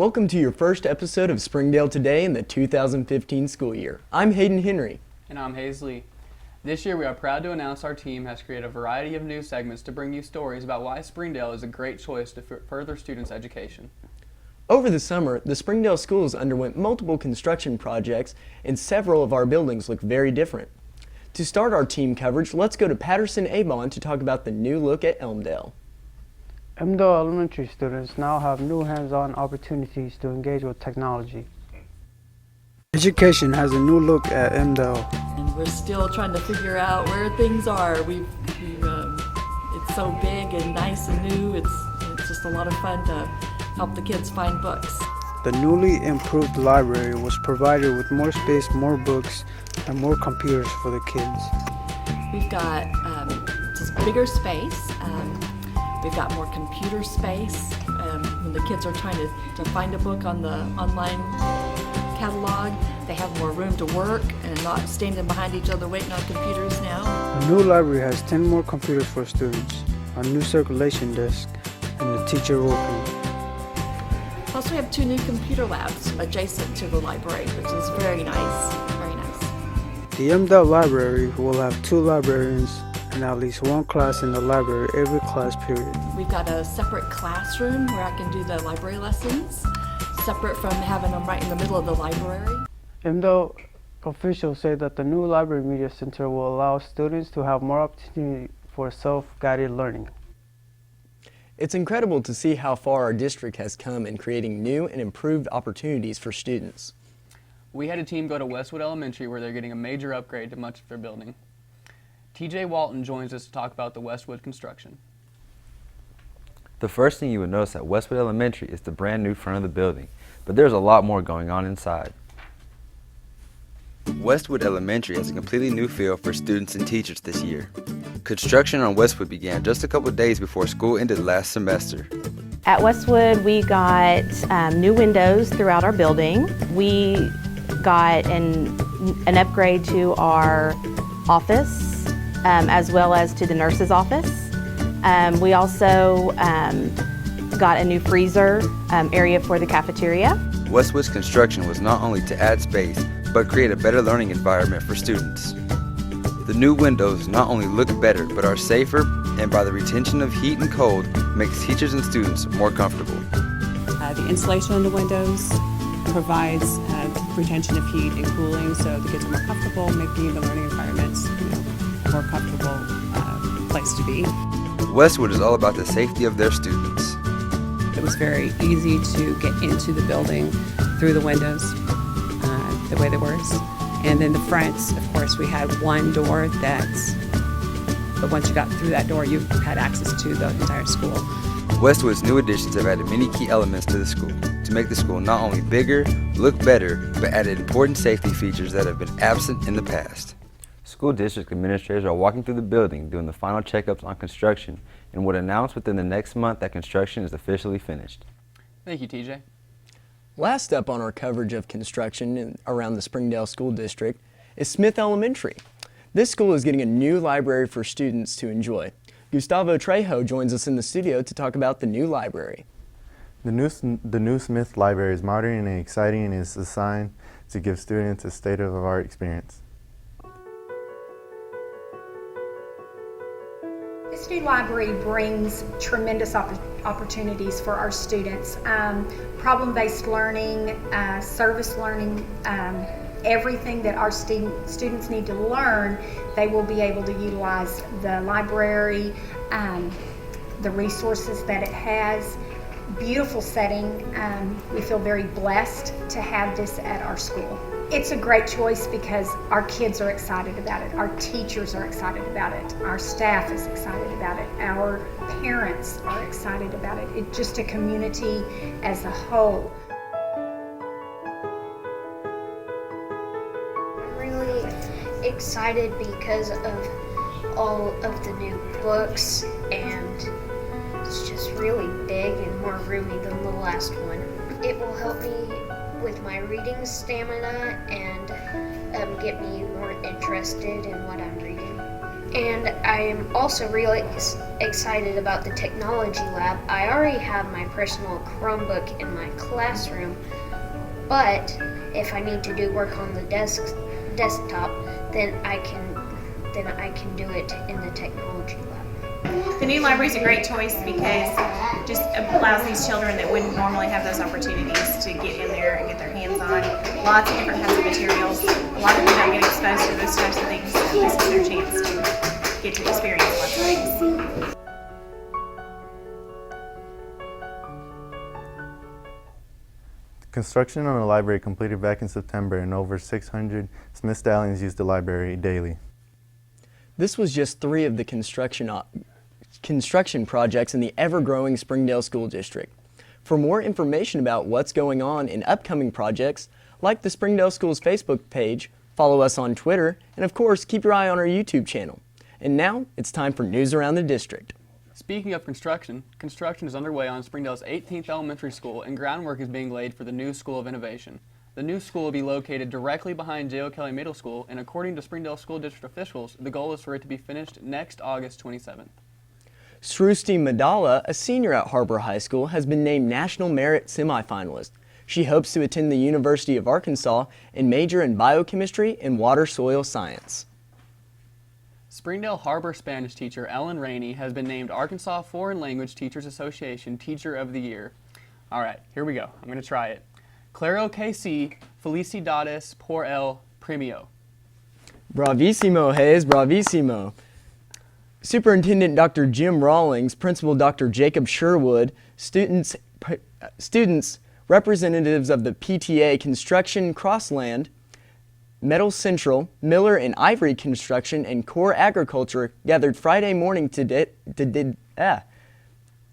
Welcome to your first episode of Springdale Today in the 2015 school year. I'm Hayden Henry. And I'm Hazley. This year we are proud to announce our team has created a variety of new segments to bring you stories about why Springdale is a great choice to further students' education. Over the summer, the Springdale schools underwent multiple construction projects and several of our buildings look very different. To start our team coverage, let's go to Patterson-Avon to talk about the new look at Elmdale. Springdale Elementary students now have new hands-on opportunities to engage with technology. Education has a new look at Elmdale. And we're still trying to figure out where things are. It's so big and nice and new. It's just a lot of fun to help the kids find books. The newly improved library was provided with more space, more books, and more computers for the kids. We've got just bigger space. We've got more computer space. When the kids are trying to find a book on the online catalog, they have more room to work and not standing behind each other waiting on computers now. The new library has 10 more computers for students, a new circulation desk, and a teacher workroom. Plus we have 2 new computer labs adjacent to the library, which is very nice, very nice. The Elmdale Library will have 2 librarians and at least 1 class in the library every class period. We've got a separate classroom where I can do the library lessons, separate from having them right in the middle of the library. Elmdale officials say that the new library media center will allow students to have more opportunity for self-guided learning. It's incredible to see how far our district has come in creating new and improved opportunities for students. We had a team go to Westwood Elementary where they're getting a major upgrade to much of their building. TJ Walton joins us to talk about the Westwood construction. The first thing you would notice at Westwood Elementary is the brand new front of the building, but there's a lot more going on inside. Westwood Elementary has a completely new feel for students and teachers this year. Construction on Westwood began just a couple of days before school ended last semester. At Westwood, we got new windows throughout our building. We got an upgrade to our office, as well as to the nurse's office. We also got a new freezer area for the cafeteria. Westwood's construction was not only to add space, but create a better learning environment for students. The new windows not only look better, but are safer, and by the retention of heat and cold, makes teachers and students more comfortable. The insulation on the windows provides retention of heat and cooling, so the kids are more comfortable, making the learning environments a more comfortable place to be. Westwood is all about the safety of their students. It was very easy to get into the building through the windows, the way they were. And then the fronts, of course, we had one door but once you got through that door, you had access to the entire school. Westwood's new additions have added many key elements to the school to make the school not only bigger, look better, but added important safety features that have been absent in the past. School district administrators are walking through the building doing the final checkups on construction and would announce within the next month that construction is officially finished. Thank you, TJ. Last up on our coverage of construction around the Springdale School District is Smith Elementary. This school is getting a new library for students to enjoy. Gustavo Trejo joins us in the studio to talk about the new library. The new Smith Library is modern and exciting and is designed to give students a state-of-the-art experience. This new library brings tremendous opportunities for our students. Problem-based learning, service learning, everything that our students need to learn, they will be able to utilize the library, the resources that it has. Beautiful setting. We feel very blessed to have this at our school. It's a great choice because our kids are excited about it, our teachers are excited about it, our staff is excited about it, our parents are excited about it. It's just a community as a whole. I'm really excited because of all of the new books, and it's just really big and more roomy than the last one. It will help me with my reading stamina and get me more interested in what I'm reading. And I'm also really excited about the technology lab. I already have my personal Chromebook in my classroom, but if I need to do work on the desktop, then I can do it in the technology lab. The new library is a great choice because it just allows these children that wouldn't normally have those opportunities to get in there and get their hands on lots of different kinds of materials. A lot of them don't get exposed to those types of things, so this is their chance to get to experience lots of things. Construction on the library completed back in September, and over 600 Smith Stallions use the library daily. This was just 3 of the construction projects in the ever-growing Springdale School District. For more information about what's going on in upcoming projects, like the Springdale Schools Facebook page, follow us on Twitter, and of course, keep your eye on our YouTube channel. And now, it's time for news around the district. Speaking of construction is underway on Springdale's 18th Elementary School, and groundwork is being laid for the new School of Innovation. The new school will be located directly behind J.O. Kelly Middle School, and according to Springdale School District officials, the goal is for it to be finished next August 27th. Srusti Madala, a senior at HAR-BER High School, has been named National Merit Semifinalist. She hopes to attend the University of Arkansas and major in biochemistry and water soil science. Springdale HAR-BER Spanish teacher Ellen Rainey has been named Arkansas Foreign Language Teachers Association Teacher of the Year. All right, here we go. I'm going to try it. Claro que sí, felicidades por el premio. Bravissimo, Hayes, bravissimo. Superintendent Dr. Jim Rawlings, Principal Dr. Jacob Sherwood, students, representatives of the PTA Construction Crossland, Metal Central, Miller and Ivory Construction, and Core Agriculture gathered Friday morning to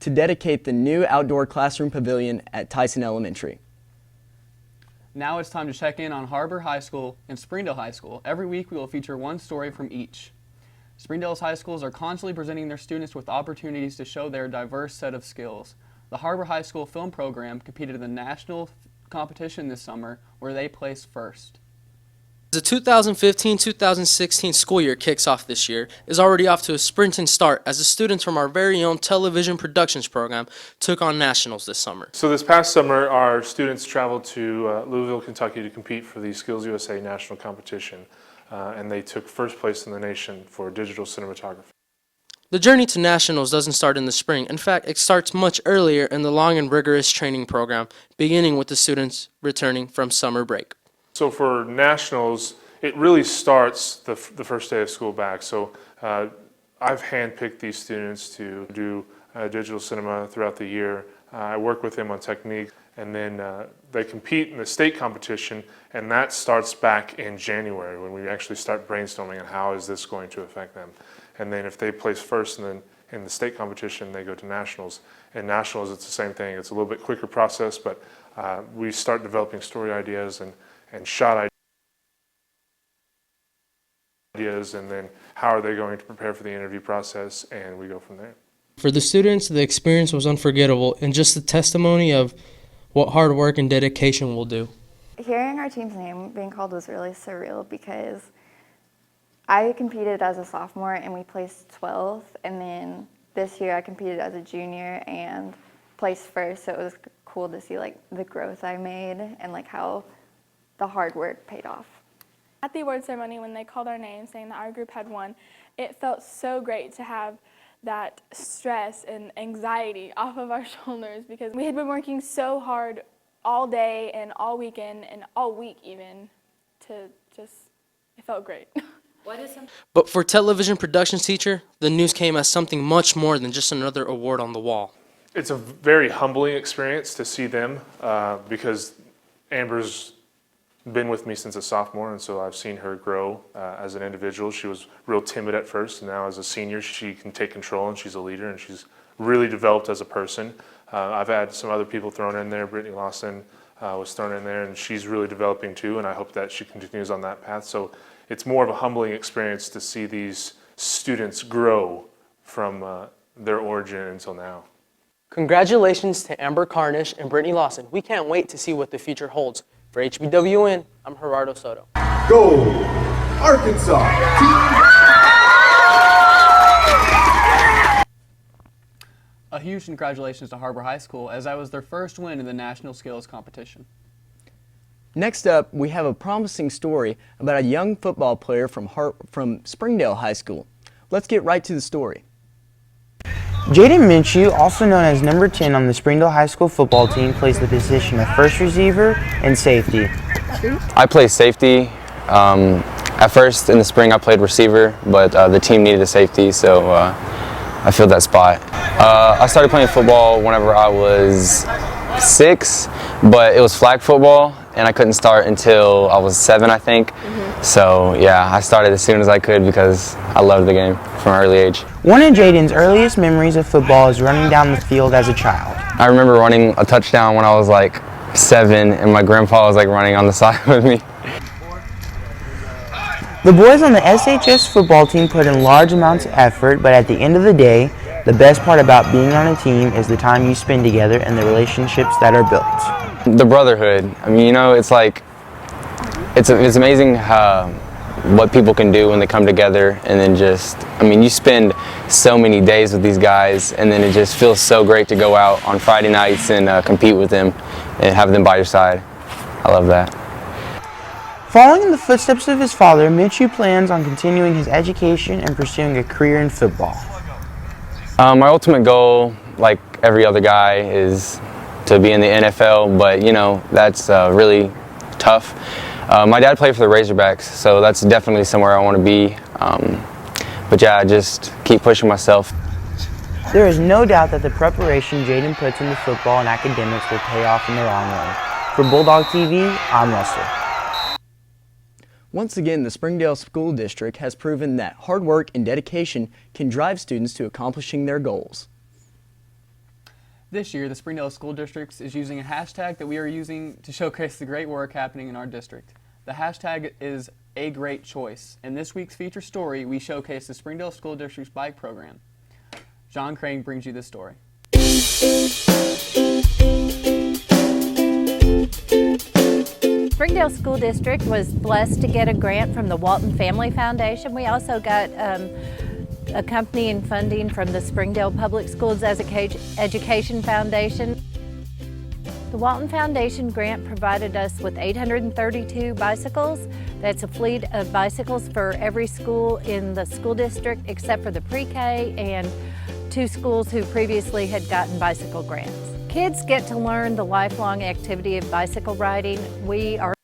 dedicate the new outdoor classroom pavilion at Tyson Elementary. Now it's time to check in on HAR-BER High School and Springdale High School. Every week we will feature one story from each. Springdale's high schools are constantly presenting their students with opportunities to show their diverse set of skills. The HAR-BER High School film program competed in the national competition this summer, where they placed first. The 2015-2016 school year kicks off this year is already off to a sprinting start as the students from our very own television productions program took on nationals this summer. So this past summer, our students traveled to Louisville, Kentucky to compete for the Skills USA national competition, and they took first place in the nation for digital cinematography. The journey to nationals doesn't start in the spring. In fact, it starts much earlier in the long and rigorous training program, beginning with the students returning from summer break. So for nationals, it really starts the first day of school back. So I've handpicked these students to do digital cinema throughout the year. I work with them on technique, and then they compete in the state competition, and that starts back in January when we actually start brainstorming on how is this going to affect them. And then if they place first in the state competition, they go to nationals. In nationals, it's the same thing. It's a little bit quicker process, but we start developing story ideas and shot ideas, and then how are they going to prepare for the interview process, and we go from there. For the students, the experience was unforgettable and just a testimony of what hard work and dedication will do. Hearing our team's name being called was really surreal because I competed as a sophomore and we placed 12th, and then this year I competed as a junior and placed first, so it was cool to see like the growth I made and like how the hard work paid off. At the award ceremony, when they called our names saying that our group had won, it felt so great to have that stress and anxiety off of our shoulders because we had been working so hard all day and all weekend and all week even to just, it felt great. But for television productions teacher, the news came as something much more than just another award on the wall. It's a very humbling experience to see them because Amber's been with me since a sophomore, and so I've seen her grow as an individual. She was real timid at first, and now as a senior she can take control and she's a leader and she's really developed as a person. I've had some other people thrown in there. Brittany Lawson was thrown in there, and she's really developing too, and I hope that she continues on that path. So it's more of a humbling experience to see these students grow from their origin until now. Congratulations to Amber Carnish and Brittany Lawson. We can't wait to see what the future holds. For HBWN, I'm Gerardo Soto. Go, Arkansas! A huge congratulations to Har-BER High School, as that was their first win in the National Skills Competition. Next up, we have a promising story about a young football player from Springdale High School. Let's get right to the story. Jaden Minshew, also known as number 10 on the Springdale High School football team, plays the position of first receiver and safety. I play safety. At first in the spring I played receiver, but the team needed a safety, so I filled that spot. I started playing football whenever I was 6, but it was flag football, and I couldn't start until I was 7, I think. So yeah, I started as soon as I could because I loved the game from an early age. One of Jaden's earliest memories of football is running down the field as a child. I remember running a touchdown when I was like 7, and my grandpa was like running on the side with me. The boys on the SHS football team put in large amounts of effort, but at the end of the day, the best part about being on a team is the time you spend together and the relationships that are built. The brotherhood. I mean, you know, it's like, it's amazing what people can do when they come together, and then just, I mean, you spend so many days with these guys, and then it just feels so great to go out on Friday nights and compete with them and have them by your side. I love that. Following in the footsteps of his father, Minshew plans on continuing his education and pursuing a career in football. My ultimate goal, like every other guy, is to be in the NFL, but you know, that's really tough. My dad played for the Razorbacks, so that's definitely somewhere I want to be. But yeah, I just keep pushing myself. There is no doubt that the preparation Jaden puts into football and academics will pay off in the long run. For Bulldog TV, I'm Russell. Once again, the Springdale School District has proven that hard work and dedication can drive students to accomplishing their goals. This year, the Springdale School District is using a hashtag that we are using to showcase the great work happening in our district. The hashtag is A Great Choice. In this week's feature story, we showcase the Springdale School District's bike program. John Crane brings you this story. Springdale School District was blessed to get a grant from the Walton Family Foundation. We also got accompanying funding from the Springdale Public Schools Education Foundation. The Walton Foundation grant provided us with 832 bicycles. That's a fleet of bicycles for every school in the school district except for the pre-K and 2 schools who previously had gotten bicycle grants. Kids get to learn the lifelong activity of bicycle riding. We are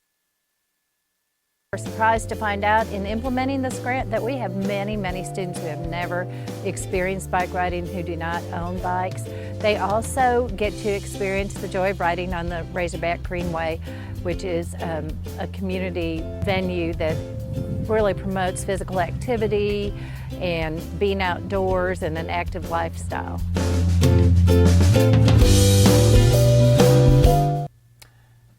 surprised to find out in implementing this grant that we have many students who have never experienced bike riding who do not own bikes. They also get to experience the joy of riding on the Razorback Greenway, which is a community venue that really promotes physical activity and being outdoors and an active lifestyle.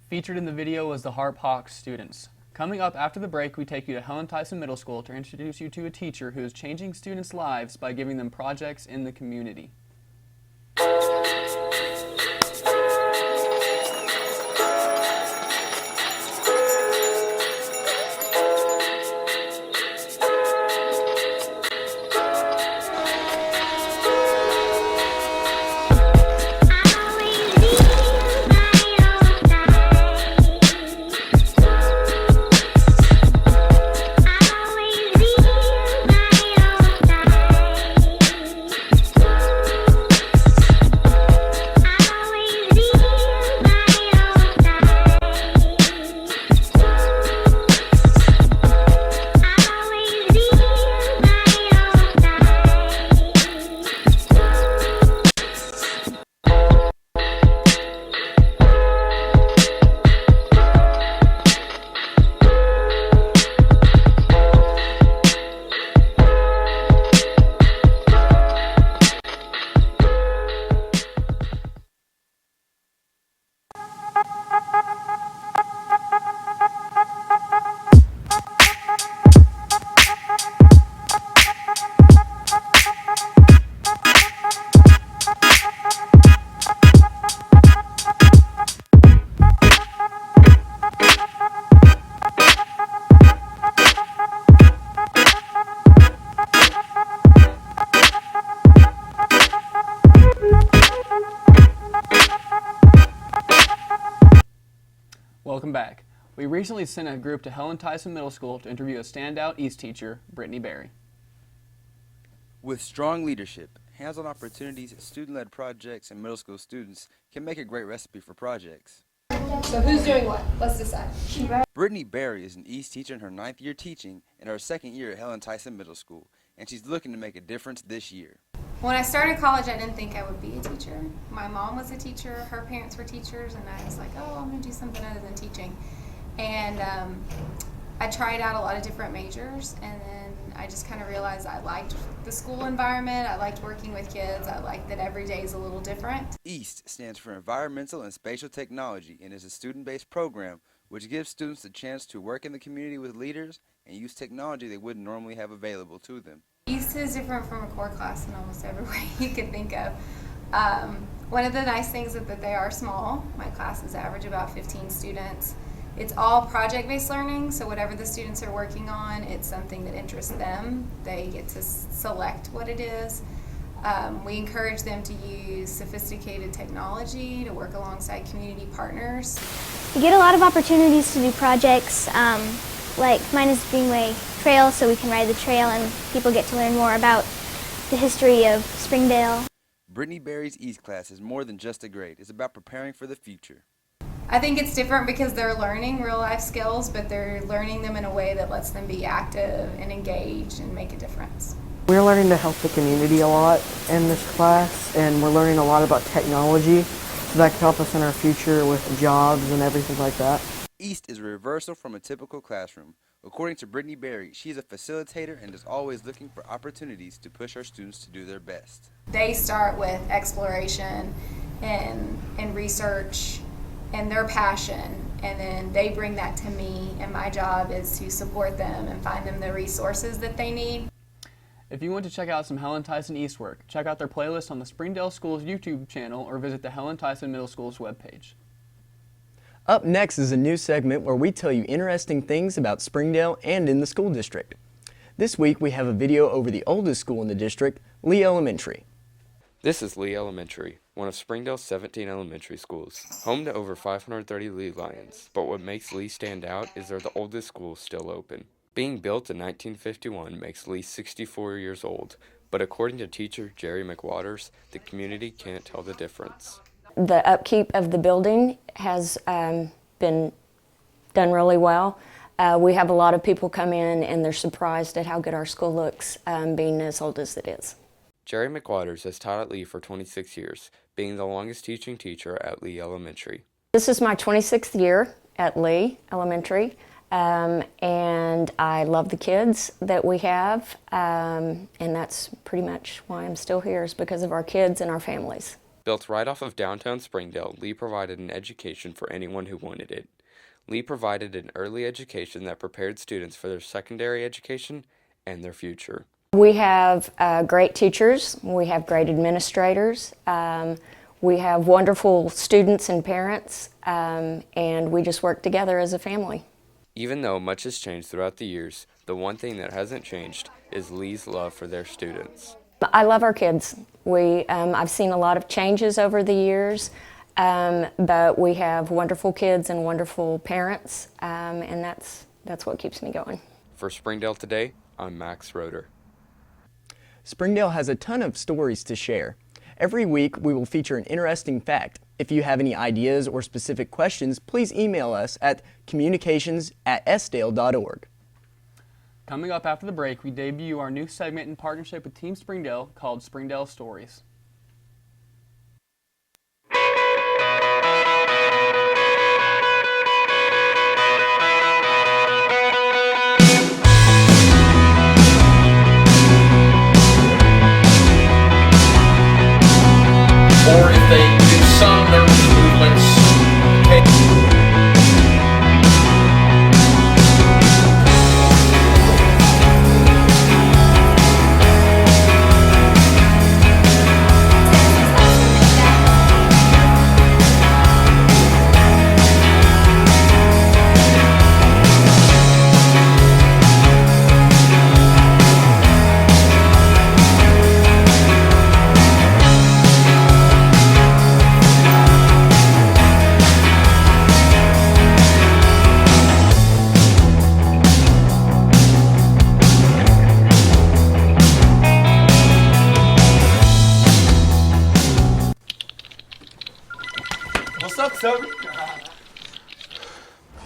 Featured in the video was the Harp Hawks students. Coming up after the break, we take you to Helen Tyson Middle School to introduce you to a teacher who is changing students' lives by giving them projects in the community. Welcome back. We recently sent a group to Helen Tyson Middle School to interview a standout East teacher, Brittany Berry. With strong leadership, hands-on opportunities, student-led projects, and middle school students can make a great recipe for projects. So who's doing what? Let's decide. Brittany Berry is an East teacher in her 9th year teaching and her 2nd year at Helen Tyson Middle School, and she's looking to make a difference this year. When I started college, I didn't think I would be a teacher. My mom was a teacher, her parents were teachers, and I was like, oh, I'm going to do something other than teaching. And I tried out a lot of different majors, and then I just kind of realized I liked the school environment, I liked working with kids, I liked that every day is a little different. EAST stands for Environmental and Spatial Technology and is a student-based program which gives students the chance to work in the community with leaders and use technology they wouldn't normally have available to them. EAST is different from a core class in almost every way you can think of. One of the nice things is that they are small. My classes average about 15 students. It's all project-based learning, so whatever the students are working on, it's something that interests them. They get to select what it is. We encourage them to use sophisticated technology to work alongside community partners. We get a lot of opportunities to do projects, like mine is Greenway Trail, so we can ride the trail and people get to learn more about the history of Springdale. Brittany Berry's East class is more than just a grade. It's about preparing for the future. I think it's different because they're learning real life skills, but they're learning them in a way that lets them be active and engaged and make a difference. We're learning to help the community a lot in this class, and we're learning a lot about technology, so that can help us in our future with jobs and everything like that. EAST is a reversal from a typical classroom. According to Brittany Berry, she is a facilitator and is always looking for opportunities to push our students to do their best. They start with exploration and research and their passion, and then they bring that to me, and my job is to support them and find them the resources that they need. If you want to check out some Helen Tyson East work, check out their playlist on the Springdale School's YouTube channel or visit the Helen Tyson Middle School's webpage. Up next is a new segment where we tell you interesting things about Springdale and in the school district. This week we have a video over the oldest school in the district, Lee Elementary. This is Lee Elementary, one of Springdale's 17 elementary schools, home to over 530 Lee Lions. But what makes Lee stand out is they're the oldest school still open. Being built in 1951 makes Lee 64 years old, but according to teacher Jerry McWaters, the community can't tell the difference. The upkeep of the building has been done really well. We have a lot of people come in and they're surprised at how good our school looks, being as old as it is. Jerry McWaters has taught at Lee for 26 years, being the longest teaching teacher at Lee Elementary. This is my 26th year at Lee Elementary, and I love the kids that we have, and that's pretty much why I'm still here, is because of our kids and our families. Built right off of downtown Springdale, Lee provided an education for anyone who wanted it. Lee provided an early education that prepared students for their secondary education and their future. We have great teachers, we have great administrators, we have wonderful students and parents, and we just work together as a family. Even though much has changed throughout the years, the one thing that hasn't changed is Lee's love for their students. I love our kids. I've seen a lot of changes over the years, but we have wonderful kids and wonderful parents, and that's what keeps me going. For Springdale Today, I'm Max Roeder. Springdale has a ton of stories to share. Every week we will feature an interesting fact. If you have any ideas or specific questions, please email us at communications@sdale.org. Coming up after the break, we debut our new segment in partnership with Team Springdale called Springdale Stories. Or if they do some, their movements.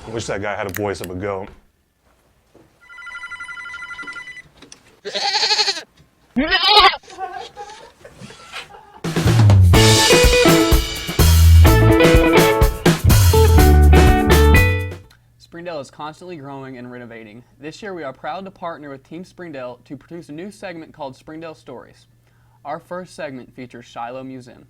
I wish that guy had a voice of a goat. Springdale is constantly growing and renovating. This year we are proud to partner with Team Springdale to produce a new segment called Springdale Stories. Our first segment features Shiloh Museum.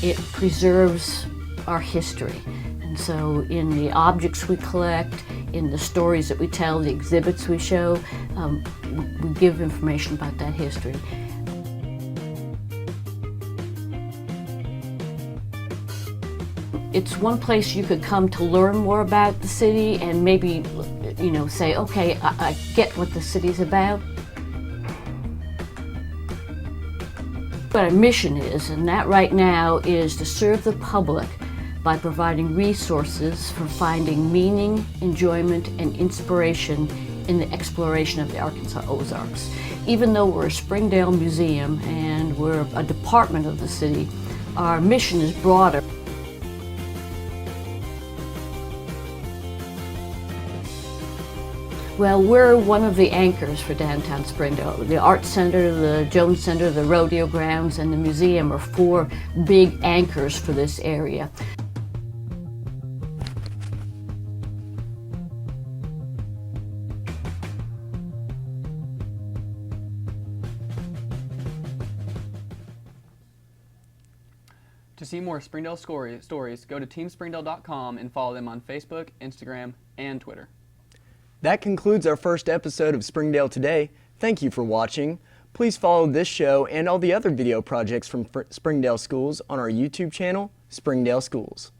It preserves our history. And so in the objects we collect, in the stories that we tell, the exhibits we show, we give information about that history. It's one place you could come to learn more about the city and maybe, you know, say, okay, I get what the city's about. What our mission is, and that right now is to serve the public by providing resources for finding meaning, enjoyment, and inspiration in the exploration of the Arkansas Ozarks. Even though we're a Springdale Museum and we're a department of the city, our mission is broader. Well, we're one of the anchors for downtown Springdale. The Art Center, the Jones Center, the rodeo grounds, and the museum are four big anchors for this area. To see more Springdale stories, go to teamspringdale.com and follow them on Facebook, Instagram, and Twitter. That concludes our first episode of Springdale Today. Thank you for watching. Please follow this show and all the other video projects from Springdale Schools on our YouTube channel, Springdale Schools.